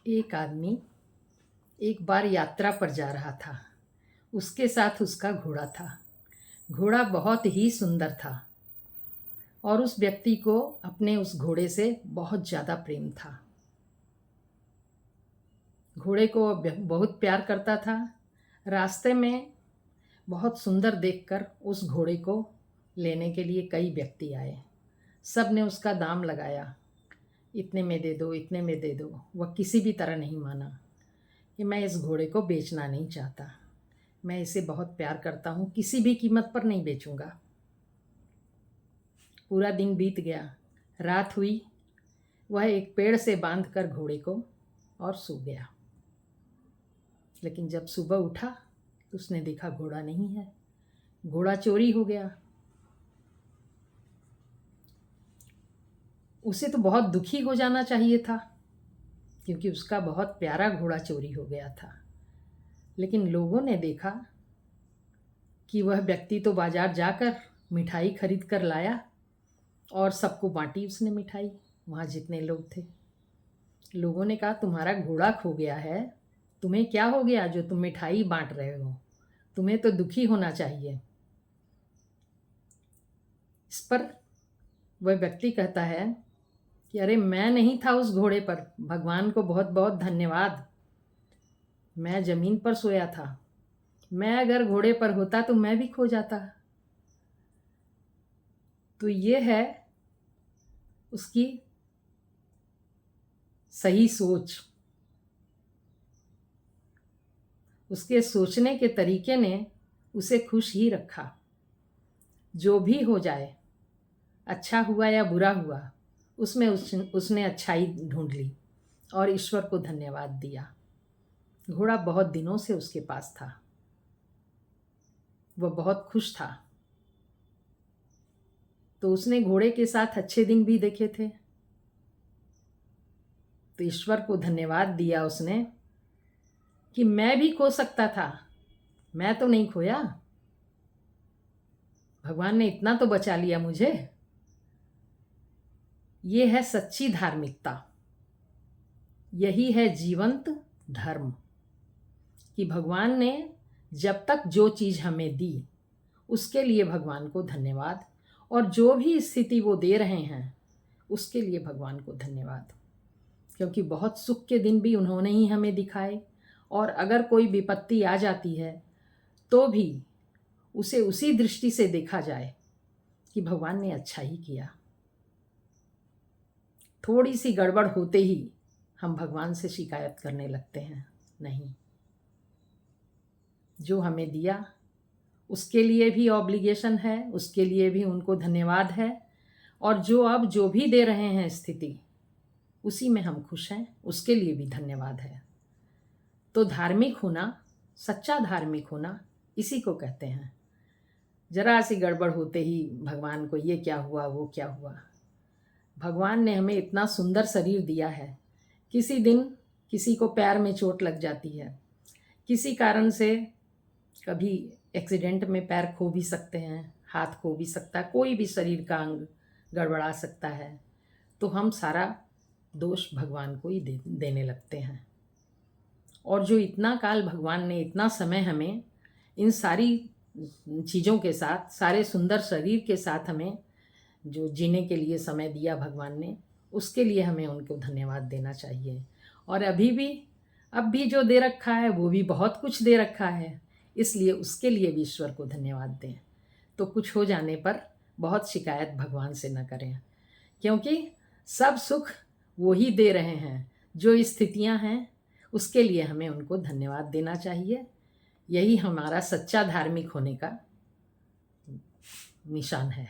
एक आदमी एक बार यात्रा पर जा रहा था। उसके साथ उसका घोड़ा था। घोड़ा बहुत ही सुंदर था और उस व्यक्ति को अपने उस घोड़े से बहुत ज़्यादा प्रेम था। घोड़े को वह बहुत प्यार करता था। रास्ते में बहुत सुंदर देखकर उस घोड़े को लेने के लिए कई व्यक्ति आए। सब ने उसका दाम लगाया, इतने में दे दो, इतने में दे दो। वह किसी भी तरह नहीं माना कि मैं इस घोड़े को बेचना नहीं चाहता, मैं इसे बहुत प्यार करता हूँ, किसी भी कीमत पर नहीं बेचूंगा। पूरा दिन बीत गया, रात हुई। वह एक पेड़ से बांधकर घोड़े को और सो गया। लेकिन जब सुबह उठा तो उसने देखा घोड़ा नहीं है, घोड़ा चोरी हो गया। उसे तो बहुत दुखी हो जाना चाहिए था क्योंकि उसका बहुत प्यारा घोड़ा चोरी हो गया था। लेकिन लोगों ने देखा कि वह व्यक्ति तो बाजार जाकर मिठाई खरीद कर लाया और सबको बांटी उसने मिठाई, वहाँ जितने लोग थे। लोगों ने कहा, तुम्हारा घोड़ा खो गया है, तुम्हें क्या हो गया जो तुम मिठाई बांट रहे हो, तुम्हें तो दुखी होना चाहिए। इस पर वह व्यक्ति कहता है कि अरे मैं नहीं था उस घोड़े पर, भगवान को बहुत बहुत धन्यवाद, मैं ज़मीन पर सोया था। मैं अगर घोड़े पर होता तो मैं भी खो जाता। तो ये है उसकी सही सोच। उसके सोचने के तरीके ने उसे खुश ही रखा। जो भी हो जाए, अच्छा हुआ या बुरा हुआ, उसमें उसने अच्छाई ढूंढ ली और ईश्वर को धन्यवाद दिया। घोड़ा बहुत दिनों से उसके पास था, वह बहुत खुश था। तो उसने घोड़े के साथ अच्छे दिन भी देखे थे। तो ईश्वर को धन्यवाद दिया उसने कि मैं भी खो सकता था, मैं तो नहीं खोया, भगवान ने इतना तो बचा लिया मुझे। ये है सच्ची धार्मिकता, यही है जीवंत धर्म कि भगवान ने जब तक जो चीज़ हमें दी उसके लिए भगवान को धन्यवाद, और जो भी स्थिति वो दे रहे हैं उसके लिए भगवान को धन्यवाद। क्योंकि बहुत सुख के दिन भी उन्होंने ही हमें दिखाए, और अगर कोई विपत्ति आ जाती है तो भी उसे उसी दृष्टि से देखा जाए कि भगवान ने अच्छा ही किया। थोड़ी सी गड़बड़ होते ही हम भगवान से शिकायत करने लगते हैं। नहीं, जो हमें दिया उसके लिए भी ऑब्लिगेशन है, उसके लिए भी उनको धन्यवाद है, और जो अब जो भी दे रहे हैं स्थिति, उसी में हम खुश हैं, उसके लिए भी धन्यवाद है। तो धार्मिक होना, सच्चा धार्मिक होना इसी को कहते हैं। जरा सी गड़बड़ होते ही भगवान को ये क्या हुआ, वो क्या हुआ। भगवान ने हमें इतना सुंदर शरीर दिया है, किसी दिन किसी को पैर में चोट लग जाती है, किसी कारण से कभी एक्सीडेंट में पैर खो भी सकते हैं, हाथ खो भी सकता है, कोई भी शरीर का अंग गड़बड़ा सकता है। तो हम सारा दोष भगवान को ही देने लगते हैं। और जो इतना काल भगवान ने, इतना समय हमें इन सारी चीज़ों के साथ, सारे सुंदर शरीर के साथ हमें जो जीने के लिए समय दिया भगवान ने, उसके लिए हमें उनको धन्यवाद देना चाहिए। और अब भी जो दे रखा है वो भी बहुत कुछ दे रखा है, इसलिए उसके लिए भी ईश्वर को धन्यवाद दें। तो कुछ हो जाने पर बहुत शिकायत भगवान से न करें, क्योंकि सब सुख वो ही दे रहे हैं। जो स्थितियां हैं उसके लिए हमें उनको धन्यवाद देना चाहिए। यही हमारा सच्चा धार्मिक होने का निशान है।